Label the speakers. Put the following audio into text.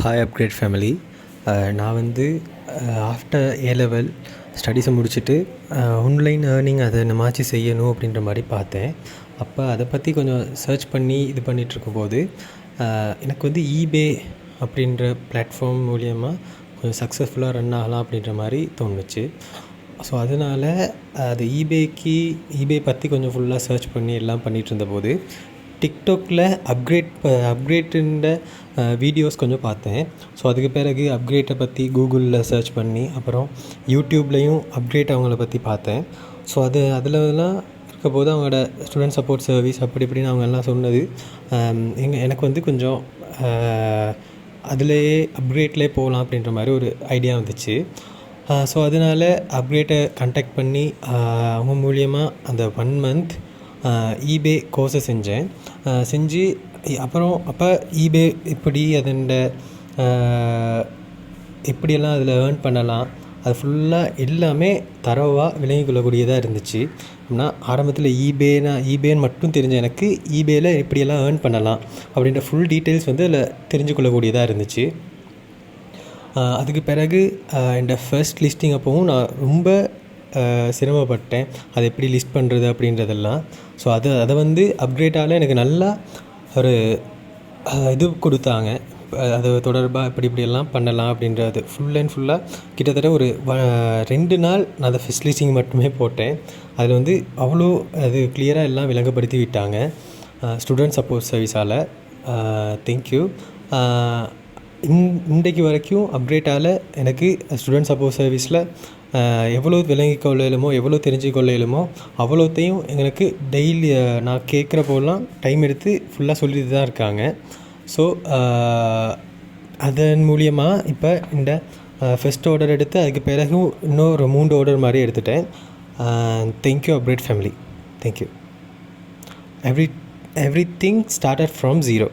Speaker 1: Hi upgrade family. நான் வந்து after A-level ஸ்டடீஸை முடிச்சுட்டு ஆன்லைன் ஏர்னிங் அதை என்னமாச்சு செய்யணும் அப்படின்ற மாதிரி பார்த்தேன். அப்போ அதை பற்றி கொஞ்சம் சர்ச் பண்ணி இது பண்ணிகிட்ருக்கும்போது எனக்கு வந்து eBay அப்படின்ற பிளாட்ஃபார்ம் மூலிமா கொஞ்சம் சக்ஸஸ்ஃபுல்லாக ரன் ஆகலாம் அப்படின்ற மாதிரி தோணுச்சு. ஸோ அதனால் அது eBay பற்றி கொஞ்சம் ஃபுல்லாக சர்ச் பண்ணி எல்லாம் பண்ணிகிட்டு இருந்தபோது டிக்டாக்கில் அப்கிரேட்டுன்ற வீடியோஸ் கொஞ்சம் பார்த்தேன். ஸோ அதுக்கு பிறகு அப்கிரேட்டை பற்றி கூகுளில் சர்ச் பண்ணி அப்புறம் யூடியூப்லேயும் அப்கிரேட் அவங்கள பற்றி பார்த்தேன். ஸோ அதிலலாம் இருக்கும்போது அவங்களோட ஸ்டூடெண்ட் சப்போர்ட் சர்வீஸ் அப்படி இப்படின்னு அவங்க எல்லாம் சொன்னது எனக்கு வந்து கொஞ்சம் அதிலேயே அப்கிரேட்லேயே போகலாம் அப்படின்ற மாதிரி ஒரு ஐடியா வந்துச்சு. ஸோ அதனால் அப்கிரேட்டை கான்டாக்ட் பண்ணி அவங்க மூலியமாக அந்த 1 month eBay கோர்ஸை செஞ்சு அப்போ eBay இப்படி அதோட எப்படியெல்லாம் அதில் ஏர்ன் பண்ணலாம் அது ஃபுல்லாக எல்லாமே தரவாக விளங்கி கொள்ளக்கூடியதாக இருந்துச்சு. அப்படின்னா ஆரம்பத்தில் eBayன்னு மட்டும் தெரிஞ்ச எனக்கு eBayயில் எப்படியெல்லாம் ஏர்ன் பண்ணலாம் அப்படின்ற ஃபுல் டீட்டெயில்ஸ் வந்து அதில் தெரிஞ்சு கொள்ளக்கூடியதாக இருந்துச்சு. அதுக்கு பிறகு என்னோட ஃபர்ஸ்ட் லிஸ்டிங் அப்போவும் நான் ரொம்ப சிரமப்பட்டேன். அதை எப்படி லிஸ்ட் பண்ணுறது அப்படின்றதெல்லாம். ஸோ அதை வந்து அப்கிரேட்டால் எனக்கு நல்லா ஒரு இது கொடுத்தாங்க. அது தொடர்பாக இப்படியெல்லாம் பண்ணலாம் அப்படின்றது ஃபுல்லாக கிட்டத்தட்ட ஒரு 2 நாள் நான் அதை ஃபர்ஸ்ட் லிஸ்டிங் மட்டுமே போட்டேன். அதில் வந்து அவ்வளோ அது கிளியராக எல்லாம் விளங்கப்படுத்தி விட்டாங்க ஸ்டூடெண்ட் சப்போர்ட் சர்வீஸால். தேங்க்யூ. இன்றைக்கு வரைக்கும் அப்கிரேட்டால் எனக்கு ஸ்டூடெண்ட் சப்போர்ட் சர்வீஸில் எவ்வளோ விளங்கிக் கொள்ள இயலுமோ எவ்வளோ தெரிஞ்சு கொள்ள இயலுமோ அவ்வளோத்தையும் எனக்கு டெய்லி நான் கேட்குறப்போலாம் டைம் எடுத்து ஃபுல்லாக சொல்லிட்டு தான் இருக்காங்க. ஸோ அதன் மூலியமாக இப்போ இந்த ஃபர்ஸ்ட் ஆர்டர் எடுத்து அதுக்கு பிறகு இன்னொரு 3 ஆர்டர் மாதிரி எடுத்துட்டேன். Thank you upgrade family. Thank you. Everything started from zero.